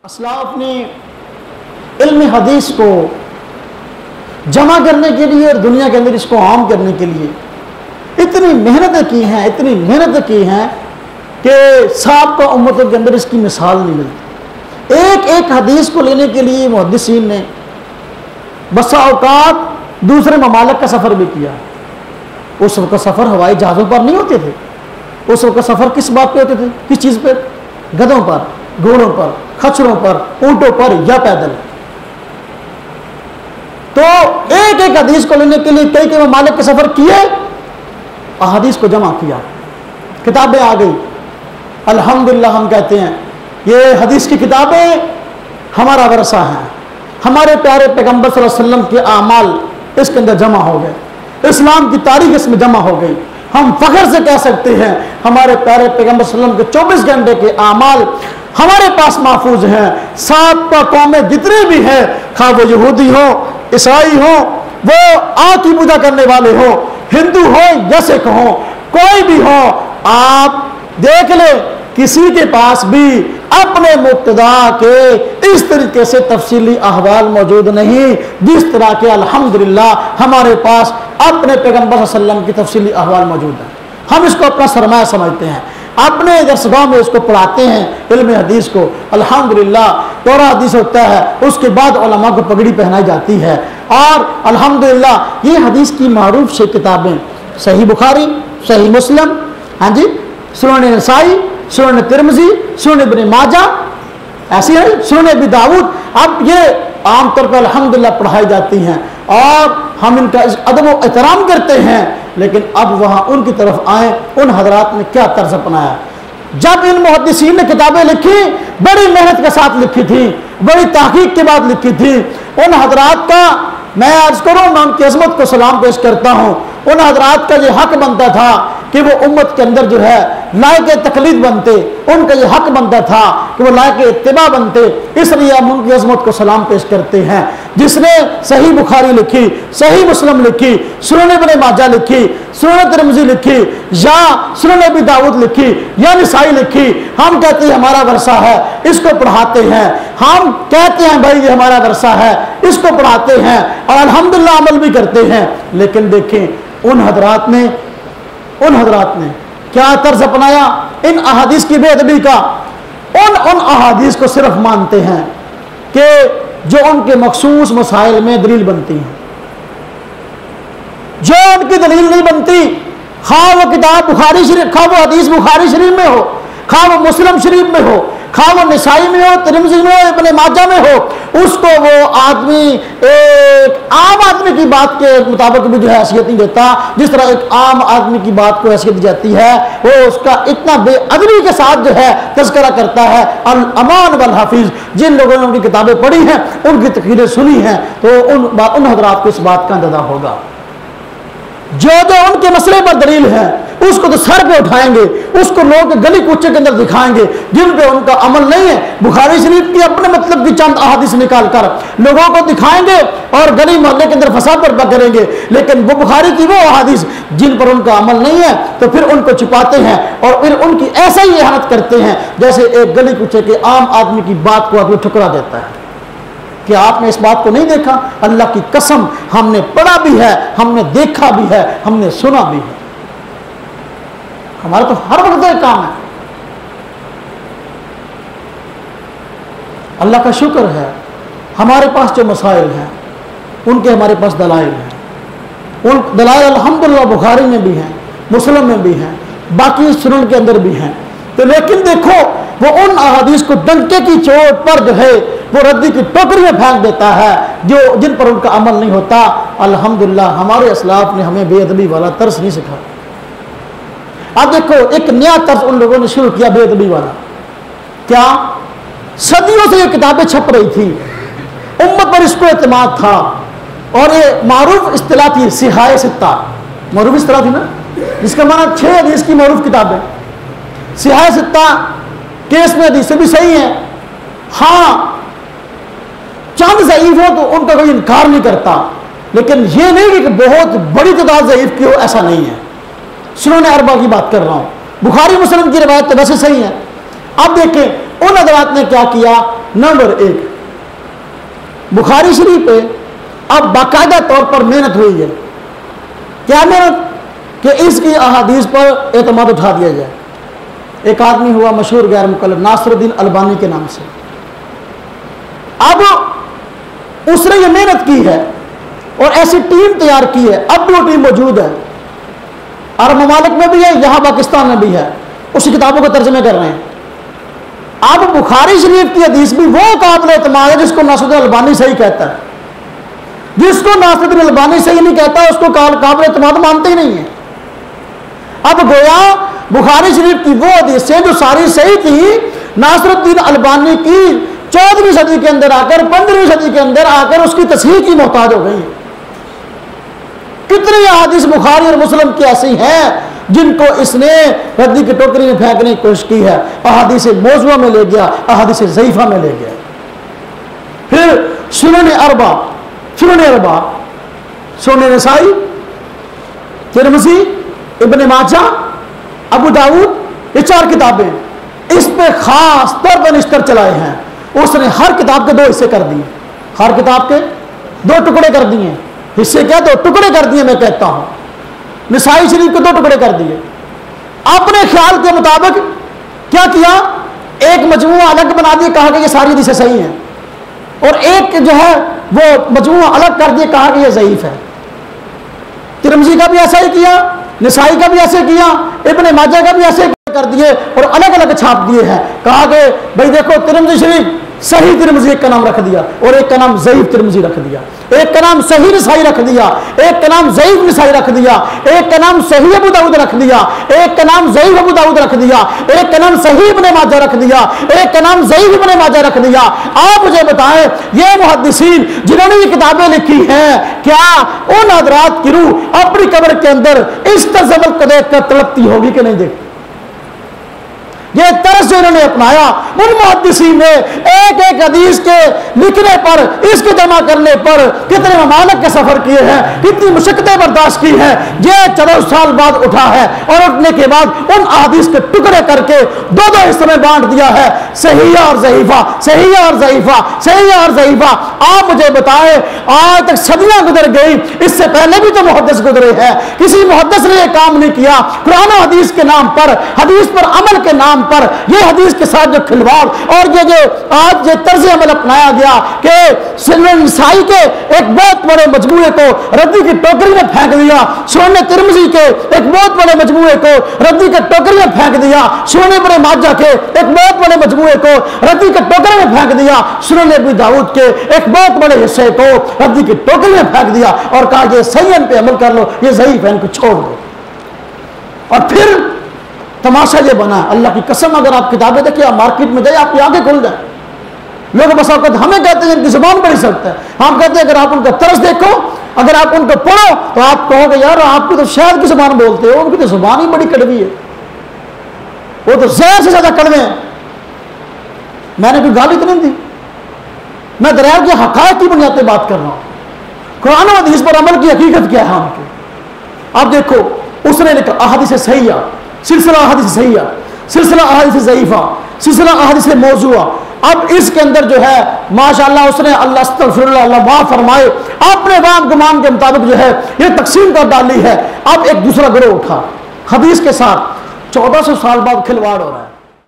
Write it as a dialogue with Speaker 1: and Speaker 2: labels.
Speaker 1: असलाफ ने इल्म हदीस को जमा करने के लिए और दुनिया के अंदर इसको आम करने के लिए इतनी मेहनतें की हैं कि साहब उम्मतों के अंदर इसकी मिसाल नहीं मिलती। एक एक हदीस को लेने के लिए मुहद्दिसीन ने बसा औकात दूसरे ममालिक का सफ़र भी किया। उस वक्त सफ़र हवाई जहाज़ों पर नहीं होते थे, उस वक्त सफ़र किस बात पे होते थे, किस चीज़ पे? गधों पर, घोड़ों पर, खच्चरों पर, ऊंटों पर या पैदल। तो एक एक हदीस को लेने के लिए कई कई ममालिक के सफ़र किए, अहादीस को जमा किया, किताबें आ गई। अल्हम्दुलिल्लाह हम कहते हैं ये हदीस की किताबें हमारा वरसा है, हमारे प्यारे पैगंबर सल्लल्लाहु अलैहि वसल्लम के आमाल इसके अंदर जमा हो गए, इस्लाम की तारीख इसमें जमा हो गई। हम फख्र से कह सकते हैं हमारे प्यारे पैगंबर सल्लल्लाहु अलैहि वसल्लम के 24 घंटे के आमाल हमारे पास महफूज हैं। 7 कौमें जितनी भी हैं, खा वो यहूदी हो, ईसाई हो, वो आग की पूजा करने वाले हो, हिंदू हो या सिख हो, कोई भी हो, आप देख ले किसी के पास भी अपने मुक्तदा के इस तरीके से तफसीली अहवाल मौजूद नहीं जिस तरह के अल्हम्दुलिल्लाह हमारे पास अपने पैगंबर सल्लल्लाहु अलैहि वसल्लम की तफसीली अहवाल मौजूद है। हम इसको अपना सरमाया समझते हैं, अपने दरसगाह में इसको पढ़ाते हैं इल्म हदीस को। अल्हम्दुलिल्लाह तौरा हदीस होता है, उसके बाद उलमा को पगड़ी पहनाई जाती है। और अल्हम्दुलिल्लाह ये हदीस की मारूफ से किताबें सही बुखारी, सही मुस्लिम, हाँ जी, सुनन नसाई, सुनन तिरमिज़ी, सुनन इब्न माजा, ऐसी है सुनन अबी दाऊद। अब ये आमतौर पर अल्हम्दुलिल्लाह पढ़ाई जाती हैं और हम इनका अदब व एहतराम करते हैं। लेकिन अब वहाँ उनकी तरफ आए, उन हजरात ने क्या तर्ज अपनाया। जब इन मुहद्दिसीन ने किताबें लिखी, बड़ी मेहनत के साथ लिखी थी, बड़ी तहकीक के बाद लिखी थी। उन हजरात का मैं अर्ज करूँ, मैं उनकी अज़मत को सलाम पेश करता हूँ। उन हजरात का ये हक बनता था कि वो उम्मत के अंदर जो है लायक तकलीद बनते, उनका ये हक बनता था कि वो लायक इत्तिबा बनते। इसलिए हम उनकी अज़मत को सलाम पेश करते हैं। जिसने सही बुखारी लिखी, सही मुस्लिम लिखी, सुनन इब्न माजा लिखी, सुनन तिरमिज़ी लिखी, या सुनन अबी दाऊद लिखी, या निसाई लिखी, हम कहते हैं हमारा वर्षा है, इसको पढ़ाते हैं। हम कहते हैं भाई ये हमारा वर्षा है, इसको पढ़ाते हैं और अल्हम्दुलिल्लाह अमल भी करते हैं। लेकिन देखें उन हजरात ने क्या तर्ज अपनाया इन अहादीस की बेअदबी का। उन अहादीस को सिर्फ मानते हैं कि जो उनके मखसूस मसाइल में दलील बनती हैं, जो उनकी दलील नहीं बनती, खा वो किताब बुखारी शरीफ, खा वो हदीस बुखारी शरीफ में हो, खा वो मुस्लिम शरीफ में हो, खा वो निसाई में हो, तिरमिज़ी में हो, इब्न माजा में हो, उसको वो आदमी एक आम आदमी की बात के मुताबिक भी जो है हैसियत नहीं देता। जिस तरह एक आम आदमी की बात को हैसियत दी जाती है, वो उसका इतना बेअदबी के साथ जो है तज़किरा करता है। अल अमान वल हफीज़, जिन लोगों ने उनकी किताबें पढ़ी हैं, उनकी तकरीरें सुनी हैं, तो उन हजरात को इस बात का अंदाज़ा होगा। जो उनके मसले पर दलील है उसको तो सर पे उठाएंगे, उसको लोग गली कूचे के अंदर दिखाएंगे। जिन पे उनका अमल नहीं है, बुखारी शरीफ की अपने मतलब की चंद अहादीस निकाल कर लोगों को दिखाएंगे और गली मोहल्ले के अंदर फसाद बर्पा करेंगे। लेकिन वो बुखारी की वो अहादीस जिन पर उनका अमल नहीं है, तो फिर उनको छिपाते हैं और फिर उनकी ऐसा ही एहनत करते हैं जैसे एक गली कूचे के आम आदमी की बात को आदमी ठुकरा देता है। कि आपने इस बात को नहीं देखा? अल्लाह की कसम हमने पढ़ा भी है, हमने देखा भी है, हमने सुना भी है। हमारा तो हर वक्त एक काम है। अल्लाह का शुक्र है हमारे पास जो मसाइल हैं उनके हमारे पास दलाइल हैं। उन दलाइल अल्हम्दुलिल्लाह बुखारी में भी हैं, मुस्लिम में भी हैं, बाकी सुनन के अंदर भी हैं। तो लेकिन देखो वो उन अहादीस को डंके की चोट पर जो है वो रद्दी की टोकरी में फेंक देता है जो जिन पर उनका अमल नहीं होता। अल्हम्दुलिल्लाह हमारे अस्लाफ ने हमें बेअदबी वाला तर्स नहीं सिखाया। अब देखो एक नया तर्स उन लोगों ने शुरू किया बेअदबी वाला। क्या? सदियों से ये किताबें छप रही थी, उम्मत पर इसको एतमाद था और ये मारूफ इस्तिलाह थी सिहाए सित्ता। मारूफ इस्तिलाह थी ना, जिसका माना 6 हदीस की मारूफ किताबें। सिहाए सित्ता केस में हदीसें भी सही हैं, हाँ चंद ज़ईफ हो तो उनका कोई इनकार नहीं करता, लेकिन ये नहीं कि बहुत बड़ी तादाद ज़ईफ की हो, ऐसा नहीं है। सुनन अरबा की बात कर रहा हूँ, बुखारी मुस्लिम की रिवायत तो वैसे सही है। अब देखें उन हज़रात ने क्या किया, नंबर 1, बुखारी शरीफ पे अब बाकायदा तौर पर मेहनत हुई है। क्या मेहनत? कि इसकी अहादीस पर एतमाद उठा दिया जाए। एक आदमी हुआ मशहूर गैर मुकल्लद नासरुद्दीन अलबानी के नाम से। अब उसने ये मेहनत की है और ऐसी टीम तैयार की है, अब भी वो टीम मौजूद है, अरब ममालिक में भी है, यहां पाकिस्तान में भी है, उसी किताबों को तर्जमे कर रहे हैं। अब बुखारी शरीफ की हदीस भी वो काबिल एतमाद है जिसको नासरुद्दीन अलबानी सही कहता है। जिसको नासरुद्दीन अलबानी सही नहीं कहता उसको काबिल एतमाद मानते ही नहीं है। अब गोया बुखारी शरीफ की वो हदीसें जो सारी सही थी, नासरुद्दीन अलबानी की 14वीं सदी के अंदर आकर 15वीं सदी के अंदर आकर उसकी तस्हीह की मोहताज हो गई। कितनी हदीस बुखारी और मुस्लिम की ऐसी हैं जिनको इसने रद्दी की टोकरी में फेंकने की कोशिश की है, अहादीस मौज़ूआ में ले गया, अहादीस ज़ईफ़ा में ले गया। फिर सुनन अरबा, सुनन नसाई, तिरमिज़ी, इब्न माजा, अबू दाऊद, ये 4 किताबें इस पे खास तौर पर निश्तर चलाए हैं। उसने हर किताब के 2 हिस्से कर दिए, हर किताब के 2 टुकड़े कर दिए। हिस्से क्या? 2 टुकड़े कर दिए। मैं कहता हूं नसाई शरीफ के 2 टुकड़े कर दिए। अपने ख्याल के मुताबिक क्या किया? एक मजमूआ अलग बना दिया, कहा कि ये सारी हदीसें सही हैं, और एक जो है वो मजमूआ अलग कर दिया, कहा कि ये ज़ईफ़ है। तिरमिज़ी का भी ऐसा ही किया, नसाई का भी ऐसे किया, इब्न माजा का भी ऐसे कर दिए और अलग अलग छाप दिए हैं। कहा कि भाई देखो तिरमिज़ी शरीफ सही तिरमिज़ी एक का नाम रख दिया और एक का नाम ज़ईफ़ तिरमिज़ी रख दिया, एक का नाम सही नसाई रख दिया, एक का नाम ज़ईफ़ नसाई रख दिया, एक का नाम सही अबू दाऊद रख दिया, एक का नाम ज़ईफ़ अबू दाऊद रख दिया, एक का नाम सही इब्न माजा रख दिया, एक का नाम ज़ईफ़ इब्न माजा रख दिया। आप मुझे बताएं, ये मुहद्दिसीन जिन्होंने ये किताबें लिखी हैं, क्या उन हज़रात की रूह अपनी कब्र के अंदर इस तज़व्वुल को देखकर तड़पती होगी कि नहीं देखती? ये तर्ज जो इन्होंने अपनाया, उन मुहद्दिसीन ने एक एक हदीस के लिखने पर, इसके जमा करने पर कितने ममालिक के सफर किए हैं, कितनी मुशक्कतें बर्दाश्त की हैं। ये 14 साल बाद उठा है और उठने के बाद उन हदीस के टुकड़े करके 2 हिस्सों में बांट दिया है, सही और ज़ईफ़ा, सही और ज़ईफ़ा, सही और ज़ईफ़ा। आप मुझे बताएं, आज तक सदियां गुजर गई, इससे पहले भी तो मुहद्दिस गुजरे हैं, किसी मुहद्दिस ने यह काम नहीं किया। कुरान और हदीस के नाम पर, हदीस पर अमल के नाम पर ये हदीस के साथ जो खिलवाड़ और ये जो आज ये तर्ज अमल अपनाया गया कि सुनन नसाई के एक बहुत बड़े मजमूए को रद्दी की टोकरी में फेंक दिया, सुनन तिरमिज़ी के एक बहुत बड़े मजमूए को रद्दी के टोकरी में फेंक दिया, सुनन इब्न माजा के एक बहुत बड़े मजमूए को रद्दी के टोकरी में फेंक दिया, सुनन अबू दाऊद के एक बहुत बड़े हिस्से को रद्दी की टोकरी में फेंक दिया और कहा ये सही पे अमल कर लो, ये ज़ईफ़ है इनको छोड़ दो। और फिर तमाशा ये बना, अल्लाह की कसम, अगर आप किताबें देखिए, आप मार्केट में जाए, आपकी आंखें खुल जाए। लोग बस आपको हमें कहते हैं इनकी जुबान बड़ी सख्त है, हम कहते हैं अगर आप उनका तर्ज देखो, अगर आप उनको पढ़ो तो आप कहोगे यार आपकी तो शायद की जुबान बोलते हो, उनकी तो जुबान ही बड़ी कड़वी है, वो तो ज़हर से ज्यादा कड़वे हैं। मैंने कोई गाली तो नहीं दी, मैं दरिया के हक़ाइक़ की बुनियाद पर बात कर रहा हूं। कुरान और हदीस पर अमल की हकीकत क्या है उनकी? आप देखो, उसने लिखा अहादीस सहीहा, सिलसिला अहादीस सहीहा, सिलसिला अहादीस ज़ईफ़ा, सिलसिला अहादीस मौज़ूआ। अब इसके अंदर जो है माशाअल्लाह उसने अल्लाह अस्तग़फिरुल्लाह, अल्लाह माफ़ फरमाए, अपने वाम गुमान के मुताबिक जो है ये तकसीम कर डाली है। अब एक दूसरा गिरोह उठा हदीस के साथ, 1400 साल बाद खिलवाड़ हो रहा है।